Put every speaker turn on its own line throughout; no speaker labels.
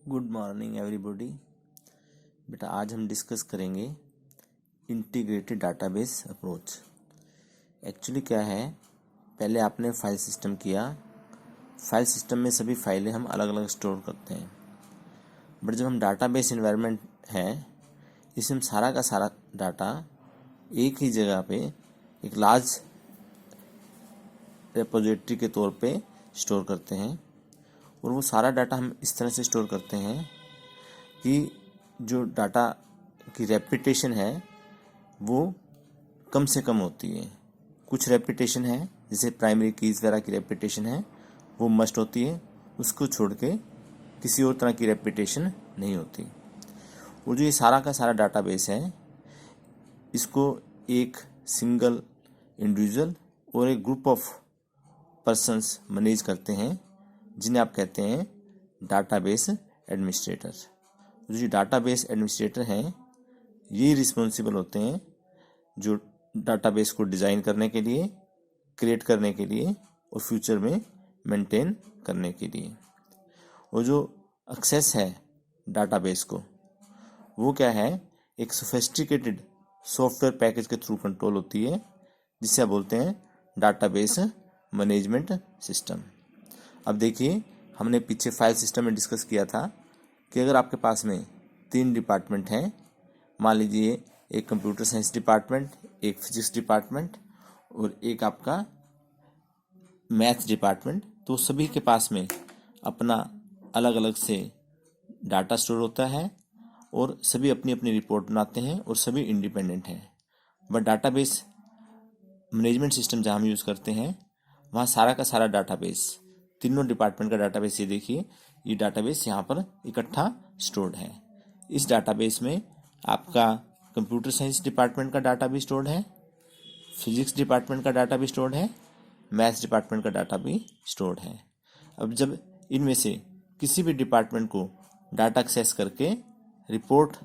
Good morning everybody. बेटा आज हम डिस्कस करेंगे इंटीग्रेटेड डाटाबेस अप्रोच। एक्चुअली क्या है, पहले आपने फाइल सिस्टम किया। फाइल सिस्टम में सभी फाइलें हम अलग अलग स्टोर करते हैं, बट जब हम डाटाबेस एनवायरनमेंट है, इसमें हम सारा का सारा डाटा एक ही जगह पे एक लार्ज रेपोजिटरी के तौर पे स्टोर करते हैं। और वो सारा डाटा हम इस तरह से स्टोर करते हैं कि जो डाटा की रेपिटेशन है वो कम से कम होती है। कुछ रेपिटेशन है, जैसे प्राइमरी कीज़ वगैरह की रेपिटेशन है, वो मस्ट होती है, उसको छोड़ के किसी और तरह की रेपिटेशन नहीं होती। और जो ये सारा का सारा डाटाबेस है, इसको एक सिंगल इंडिविजुअल और एक ग्रुप ऑफ पर्सन्स मैनेज करते हैं, जिन्हें आप कहते हैं डाटाबेस एडमिनिस्ट्रेटर। जो डाटाबेस एडमिनिस्ट्रेटर हैं, ये रिस्पॉन्सिबल होते हैं जो डाटाबेस को डिज़ाइन करने के लिए, क्रिएट करने के लिए और फ्यूचर में मेंटेन करने के लिए। और जो एक्सेस है डाटाबेस को, वो क्या है, एक सोफिस्टिकेटेड सॉफ्टवेयर पैकेज के थ्रू कंट्रोल होती है, जिसे आप बोलते हैं डाटाबेस मैनेजमेंट सिस्टम। अब देखिए, हमने पीछे फाइल सिस्टम में डिस्कस किया था कि अगर आपके पास में 3 डिपार्टमेंट हैं, मान लीजिए एक कंप्यूटर साइंस डिपार्टमेंट, एक फिजिक्स डिपार्टमेंट और एक आपका मैथ्स डिपार्टमेंट, तो सभी के पास में अपना अलग अलग से डाटा स्टोर होता है और सभी अपनी अपनी रिपोर्ट बनाते हैं और सभी इंडिपेंडेंट हैं। बट डाटाबेस मैनेजमेंट सिस्टम जहाँ हम यूज़ करते हैं, वहाँ सारा का सारा डाटाबेस, तीनों डिपार्टमेंट का डाटाबेस, ये देखिए, ये डाटाबेस यहाँ पर इकट्ठा स्टोर्ड है। इस डाटाबेस में आपका कंप्यूटर साइंस डिपार्टमेंट का डाटा भी स्टोर्ड है, फिजिक्स डिपार्टमेंट का डाटा भी स्टोर्ड है, मैथ्स डिपार्टमेंट का डाटा भी स्टोर्ड है। अब जब इनमें से किसी भी डिपार्टमेंट को डाटा एक्सेस करके रिपोर्ट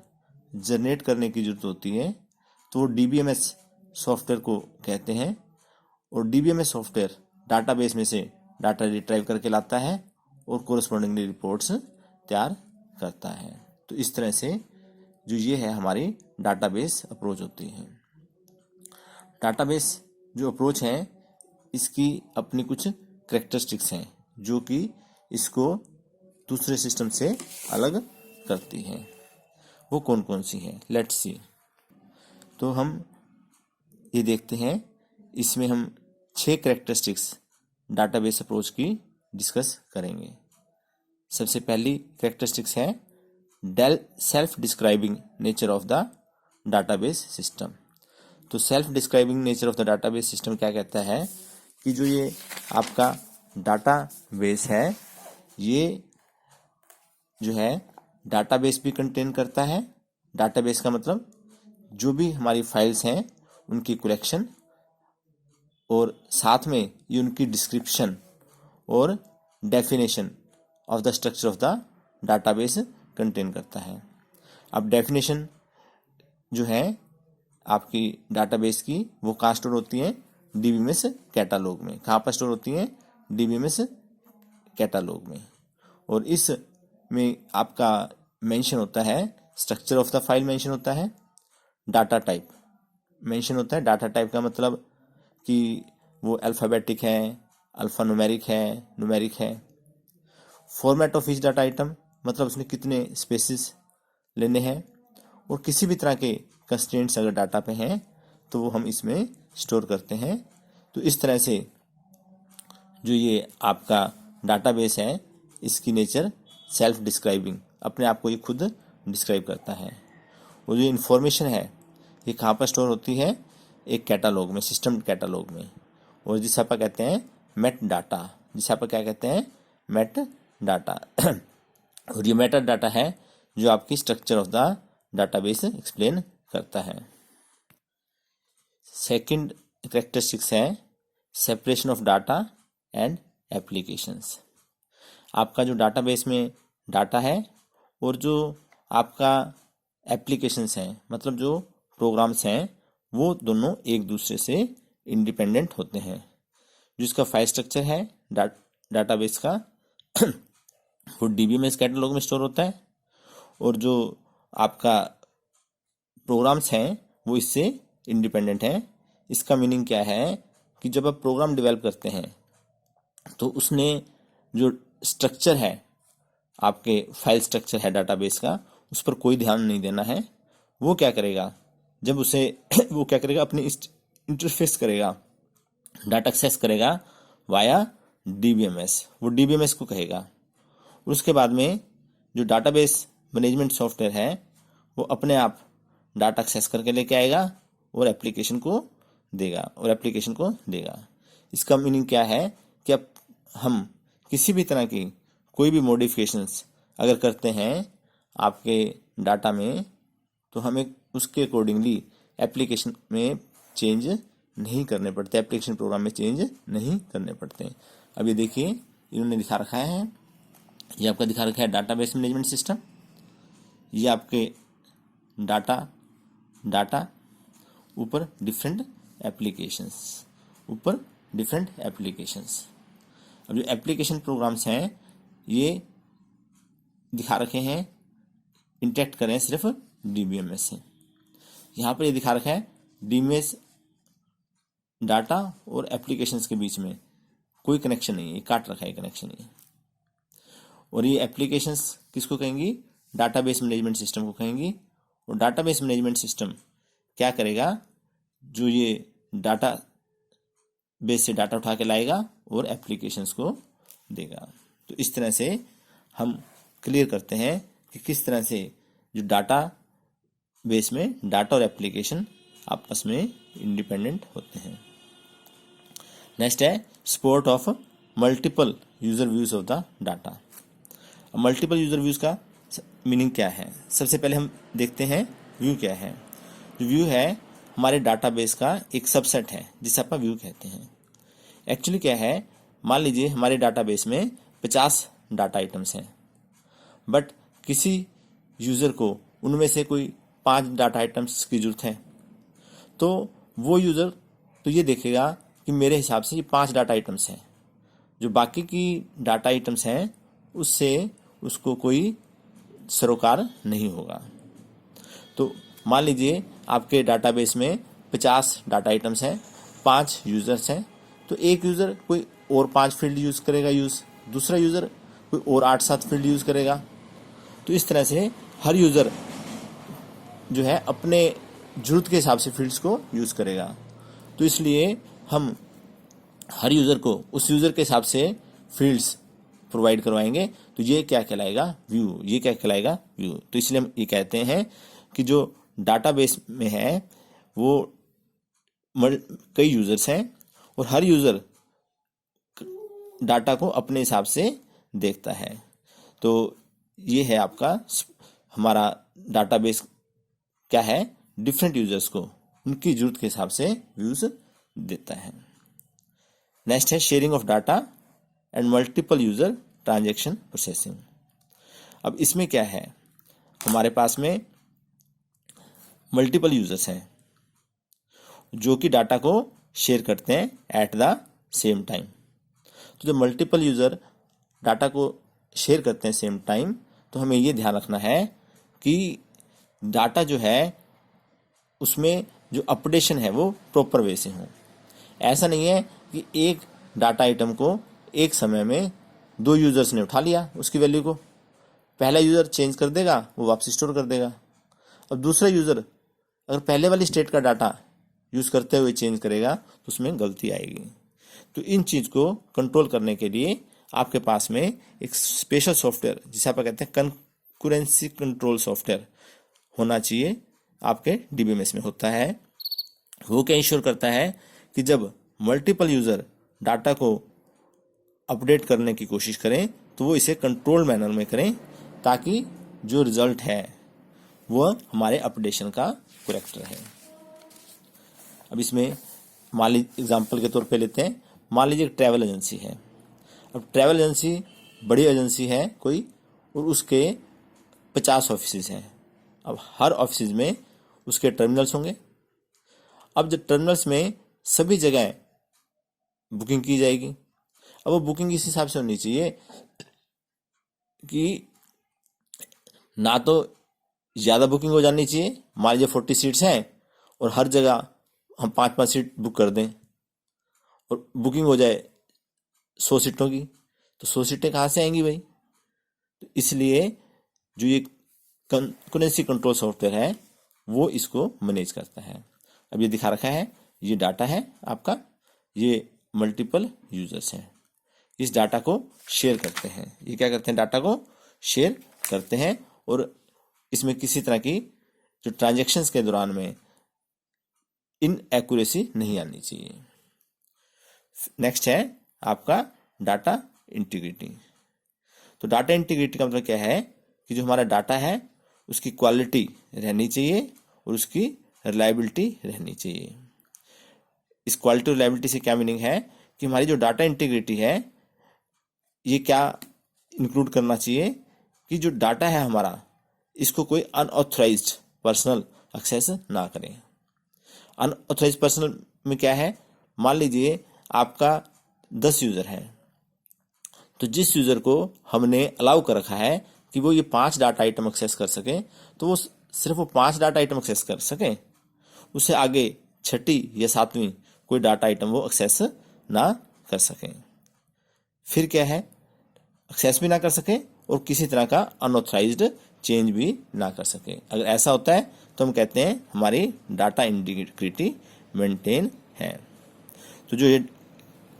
जनरेट करने की ज़रूरत होती है, तो वो DBMS सॉफ्टवेयर को कहते हैं। और DBMS सॉफ्टवेयर डाटाबेस में से डाटा रिट्राइव करके लाता है और कोरस्पॉन्डिंगली रिपोर्ट्स तैयार करता है। तो इस तरह से जो ये है हमारी डाटाबेस अप्रोच होती है। डाटाबेस जो अप्रोच है, इसकी अपनी कुछ करेक्टरिस्टिक्स हैं जो कि इसको दूसरे सिस्टम से अलग करती हैं। वो कौन कौन सी हैं, लेट्स सी। तो हम ये देखते हैं, इसमें हम 6 करेक्टरिस्टिक्स डाटाबेस अप्रोच की डिस्कस करेंगे। सबसे पहली करेक्टरिस्टिक्स है self describing nature of the database system. तो self describing nature of the database system क्या कहता है कि जो ये आपका डाटाबेस है, ये जो है डाटाबेस भी कंटेन करता है। डाटाबेस का मतलब जो भी हमारी फाइल्स हैं उनकी कलेक्शन, और साथ में ये उनकी डिस्क्रिप्शन और definition of the structure of the database contain करता है। अब डेफिनेशन जो है आपकी डाटाबेस की, वो कहाँ स्टोर होती है, DBMS कैटालॉग में। कहाँ पर स्टोर होती है, DBMS कैटालॉग में। और इस में आपका मेंशन होता है, structure of the file mention होता है, डाटा टाइप मेंशन होता है। डाटा टाइप का मतलब कि वो अल्फ़ाबेटिक है, अल्फ़ा न्यूमेरिक है। Format of each data item, मतलब उसने कितने स्पेसिस लेने हैं, और किसी भी तरह के कंस्ट्रेंट्स अगर डाटा पे हैं तो वो हम इसमें स्टोर करते हैं। तो इस तरह से जो ये आपका डाटाबेस है, इसकी नेचर सेल्फ डिस्क्राइबिंग, अपने आप को ये खुद डिस्क्राइब करता है। और जो इन्फॉर्मेशन है, ये कहाँ पर स्टोर होती है, एक कैटालॉग में, सिस्टम कैटालॉग में, और जिसे आप कहते हैं मेट डाटा, जिसे आप क्या कहते हैं, मेट डाटा। और ये मेटा डाटा है जो आपकी structure of the database explain करता है। सेकंड कैरेक्टरिस्टिक्स है separation of data and applications. आपका जो डाटाबेस में डाटा है और जो आपका एप्लीकेशंस हैं, मतलब जो प्रोग्राम्स हैं, वो दोनों एक दूसरे से इंडिपेंडेंट होते हैं। जिसका फाइल स्ट्रक्चर है डाटाबेस का, वो डीबीएमएस कैटलॉग में स्टोर होता है, और जो आपका प्रोग्राम्स हैं वो इससे इंडिपेंडेंट हैं। इसका मीनिंग क्या है कि जब आप प्रोग्राम डेवलप करते हैं तो उसने जो स्ट्रक्चर है, आपके फाइल स्ट्रक्चर है डाटाबेस का, उस पर कोई ध्यान नहीं देना है। वो क्या करेगा, जब उसे वो क्या करेगा, अपनी इंटरफेस करेगा, डाटा एक्सेस करेगा वाया डीबीएमएस, वो डीबीएमएस को कहेगा। और उसके बाद में जो डाटाबेस मैनेजमेंट सॉफ्टवेयर है वो अपने आप डाटा एक्सेस करके लेके आएगा और एप्लीकेशन को देगा। इसका मीनिंग क्या है कि अब हम किसी भी तरह की कोई भी मॉडिफिकेशंस अगर करते हैं आपके डाटा में, तो हमें उसके अकॉर्डिंगली एप्लीकेशन में चेंज नहीं करने पड़ते, एप्लीकेशन प्रोग्राम में चेंज नहीं करने पड़ते। अब ये देखिए इन्होंने दिखा रखा है, ये आपका दिखा रखा है डाटाबेस मैनेजमेंट सिस्टम। ये आपके डाटा ऊपर डिफरेंट एप्लीकेशंस। अब जो एप्लीकेशन प्रोग्राम्स हैं ये दिखा रखे हैं, इंटरेक्ट करें सिर्फ डीबीएमएस से। यहाँ पर ये दिखा रखा है डीबीएमएस डाटा और एप्लीकेशंस के बीच में कोई कनेक्शन नहीं है, ये काट रखा है कनेक्शन ये। और ये एप्लीकेशंस किसको कहेंगी, डाटाबेस मैनेजमेंट सिस्टम को कहेंगी। और डाटाबेस मैनेजमेंट सिस्टम क्या करेगा, जो ये डाटा बेस से डाटा उठा के लाएगा और एप्लीकेशंस को देगा। तो इस तरह से हम क्लियर करते हैं कि किस तरह से जो डाटा बेस में डाटा और एप्लीकेशन आपस में इंडिपेंडेंट होते हैं। नेक्स्ट है support of multiple user views of the data. Multiple user views का मीनिंग क्या है, सबसे पहले हम देखते हैं व्यू क्या है। जो व्यू है हमारे डाटाबेस का एक सबसेट है जिसे आप व्यू कहते हैं। एक्चुअली क्या है, मान लीजिए हमारे डाटाबेस में 50 डाटा आइटम्स हैं, बट किसी यूज़र को उनमें से कोई 5 डाटा आइटम्स की जरूरत है, तो वो यूज़र तो ये देखेगा कि मेरे हिसाब से ये 5 डाटा आइटम्स हैं, जो बाकी की डाटा आइटम्स हैं उससे उसको कोई सरोकार नहीं होगा। तो मान लीजिए आपके डाटाबेस में 50 डाटा आइटम्स हैं, 5 यूज़र्स हैं, तो एक यूज़र कोई और 5 फील्ड यूज़ करेगा, दूसरा यूज़र कोई और 8-7 फील्ड यूज़ करेगा। तो इस तरह से हर यूज़र जो है अपने ज़रूरत के हिसाब से फील्ड्स को यूज़ करेगा। तो इसलिए हम हर यूज़र को उस यूज़र के हिसाब से फील्ड्स प्रोवाइड करवाएंगे। तो ये क्या कहलाएगा, व्यू। तो इसलिए हम ये कहते हैं कि जो डाटाबेस में है वो कई यूज़र्स हैं और हर यूज़र डाटा को अपने हिसाब से देखता है। तो ये है आपका हमारा डाटाबेस क्या है, डिफरेंट यूजर्स को उनकी जरूरत के हिसाब से व्यूज देता है। नेक्स्ट है sharing of data and multiple user transaction processing. अब इसमें क्या है, हमारे पास में मल्टीपल यूजर्स हैं जो कि डाटा को शेयर करते हैं एट द सेम टाइम। तो जब मल्टीपल यूजर डाटा को शेयर करते हैं सेम टाइम, तो हमें ये ध्यान रखना है कि डाटा जो है उसमें जो अपडेशन है वो प्रॉपर वे से हो। ऐसा नहीं है कि एक डाटा आइटम को एक समय में 2 यूजर्स ने उठा लिया, उसकी वैल्यू को पहला यूजर चेंज कर देगा, वो वापस स्टोर कर देगा। अब दूसरा यूजर अगर पहले वाली स्टेट का डाटा यूज करते हुए चेंज करेगा तो उसमें गलती आएगी। तो इन चीज को कंट्रोल करने के लिए आपके पास में एक स्पेशल सॉफ्टवेयर जिसे आप कहते हैं कंकरेंसी कंट्रोल सॉफ्टवेयर होना चाहिए, आपके डीबीएमएस में होता है। वो क्या इंश्योर करता है कि जब मल्टीपल यूजर डाटा को अपडेट करने की कोशिश करें तो वो इसे कंट्रोल मैनर में करें, ताकि जो रिजल्ट है वो हमारे अपडेशन का करेक्ट रहे। अब इसमें मान लीजिए एग्जाम्पल के तौर पे लेते हैं, मान लीजिए एक ट्रैवल एजेंसी है। अब ट्रैवल एजेंसी बड़ी एजेंसी है कोई, और उसके 50 ऑफिस हैं। अब हर ऑफिस में उसके टर्मिनल्स होंगे। अब जब टर्मिनल्स में सभी जगह बुकिंग की जाएगी, अब वो बुकिंग इस हिसाब से होनी चाहिए कि ना तो ज़्यादा बुकिंग हो जानी चाहिए, मान लीजिए 40 सीट्स हैं और हर जगह हम 5-5 सीट बुक कर दें और बुकिंग हो जाए 100 सीटों की, तो 100 सीटें कहाँ से आएंगी भाई। तो इसलिए जो ये कंकरेंसी कंट्रोल सॉफ्टवेयर है वो इसको मैनेज करता है। अब ये दिखा रखा है, ये डाटा है आपका, ये मल्टीपल यूजर्स हैं, इस डाटा को शेयर करते हैं। ये क्या करते हैं, डाटा को शेयर करते हैं और इसमें किसी तरह की जो ट्रांजैक्शंस के दौरान में इनएक्यूरेसी नहीं आनी चाहिए। नेक्स्ट है आपका डाटा इंटीग्रिटी। तो डाटा इंटीग्रिटी का मतलब क्या है कि जो हमारा डाटा है उसकी क्वालिटी रहनी चाहिए और उसकी रिलायबिलिटी रहनी चाहिए। इस क्वालिटी और रिलायबिलिटी से क्या मीनिंग है कि हमारी जो डाटा इंटीग्रिटी है ये क्या इंक्लूड करना चाहिए कि जो डाटा है हमारा इसको कोई अनऑथराइज्ड पर्सनल एक्सेस ना करें। अनऑथराइज्ड पर्सनल में क्या है, मान लीजिए आपका 10 यूज़र हैं, तो जिस यूज़र को हमने अलाउ कर रखा है कि वो ये 5 डाटा आइटम एक्सेस कर सकें, तो वो सिर्फ वो 5 डाटा आइटम एक्सेस कर सकें, उससे आगे 6ठी या 7वीं कोई डाटा आइटम वो एक्सेस ना कर सकें। फिर क्या है, एक्सेस भी ना कर सके और किसी तरह का अनऑथराइज्ड चेंज भी ना कर सके। अगर ऐसा होता है तो हम कहते हैं हमारी डाटा इंटीग्रिटी मेंटेन है। तो जो ये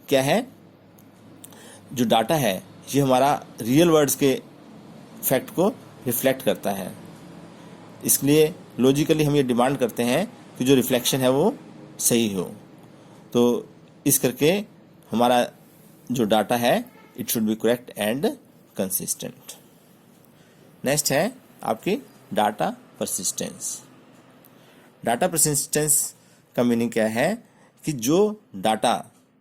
क्या है, जो डाटा है ये हमारा रियल वर्ड्स के फैक्ट को रिफ्लेक्ट करता है, इसलिए लॉजिकली हम ये डिमांड करते हैं कि जो रिफ्लेक्शन है वो सही हो। तो इस करके हमारा जो डाटा है it should be correct and consistent. Next है आपकी डाटा परसिस्टेंस। डाटा परसिस्टेंस का मीनिंग क्या है कि जो डाटा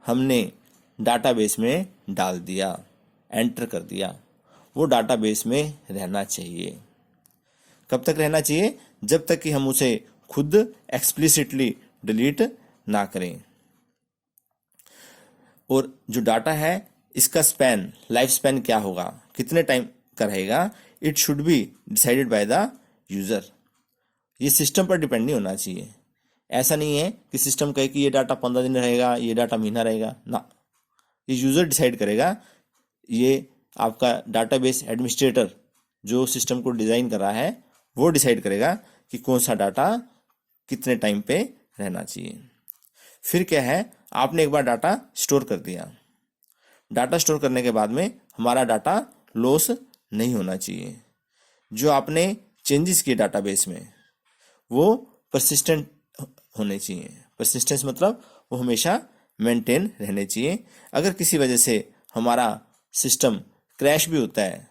हमने डाटाबेस में डाल दिया, एंटर कर दिया, वो डाटाबेस में रहना चाहिए। कब तक रहना चाहिए, जब तक कि हम उसे खुद एक्सप्लिसिटली डिलीट ना करें। और जो डाटा है इसका स्पैन, लाइफ स्पैन क्या होगा, कितने टाइम का रहेगा, it should be decided by the user. ये सिस्टम पर डिपेंड नहीं होना चाहिए। ऐसा नहीं है कि सिस्टम कहे कि ये डाटा 15 दिन रहेगा, ये डाटा महीना रहेगा, ना, ये यूजर डिसाइड करेगा। ये आपका डाटाबेस एडमिनिस्ट्रेटर जो सिस्टम को डिजाइन कर रहा है वो डिसाइड करेगा कि कौन सा डाटा कितने टाइम पे रहना चाहिए। फिर क्या है, आपने एक बार डाटा स्टोर कर दिया, डाटा स्टोर करने के बाद में हमारा डाटा लॉस नहीं होना चाहिए। जो आपने चेंजेस किए डाटाबेस में वो परसिस्टेंट होने चाहिए। परसिस्टेंस मतलब वो हमेशा मेंटेन रहने चाहिए। अगर किसी वजह से हमारा सिस्टम क्रैश भी होता है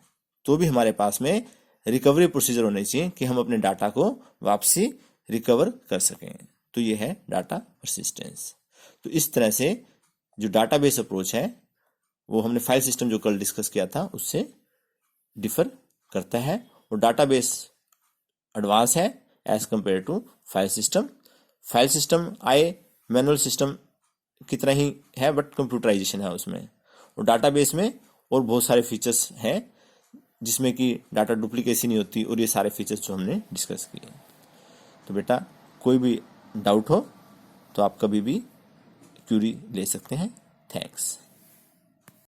तो भी हमारे पास में रिकवरी प्रोसीजर होने चाहिए कि हम अपने डाटा को वापसी रिकवर कर सकें। तो ये है डाटा परसिस्टेंस। तो इस तरह से जो डाटाबेस अप्रोच है वो हमने फाइल सिस्टम जो कल डिस्कस किया था उससे डिफर करता है और डाटाबेस एडवांस है as compare to file system. File system आए मैनुअल सिस्टम की तरह ही है बट कंप्यूटराइजेशन है उसमें, और डाटाबेस में और बहुत सारे फीचर्स हैं जिसमें कि डाटा डुप्लीकेसी नहीं होती और ये सारे फीचर्स जो हमने डिस्कस किए। तो बेटा कोई भी डाउट हो तो आप कभी भी क्यूरी ले सकते हैं। थैंक्स।